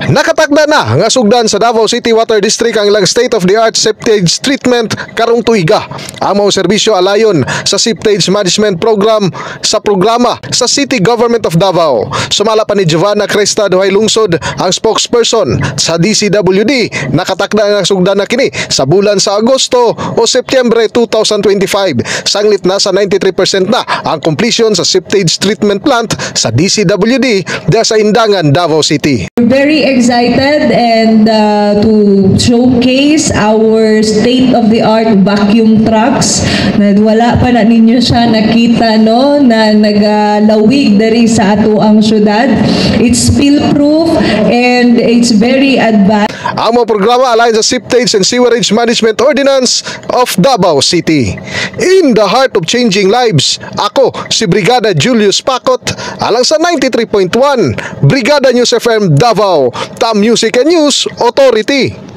Nakatakda na nga sugdan sa Davao City Water District ang ilang state-of-the-art septage treatment karong tuiga. Ang mga serbisyo alayon sa septage management program sa programa sa City Government of Davao. Sumala pa ni Giovanna Cresta Duhay Lungsod, ang spokesperson sa DCWD. Nakatakda nga sugdan na kini sa bulan sa Agosto o Setyembre 2025. Sanglit na sa 93% na ang completion sa septage treatment plant sa DCWD diya sa Indangan, Davao City. Very excited and to showcase our state-of-the-art vacuum trucks na wala pa na ninyo siya nakita no na nagalawig dari sa ato ang syudad. It's spill-proof and it's very advanced. Ang mga programa align sa Septage and Sewerage Management Ordinance of Davao City. In the heart of changing lives, ako si Brigada Julius Pacot, alang sa 93.1 Brigada News FM Davao, Tam Music and News Authority.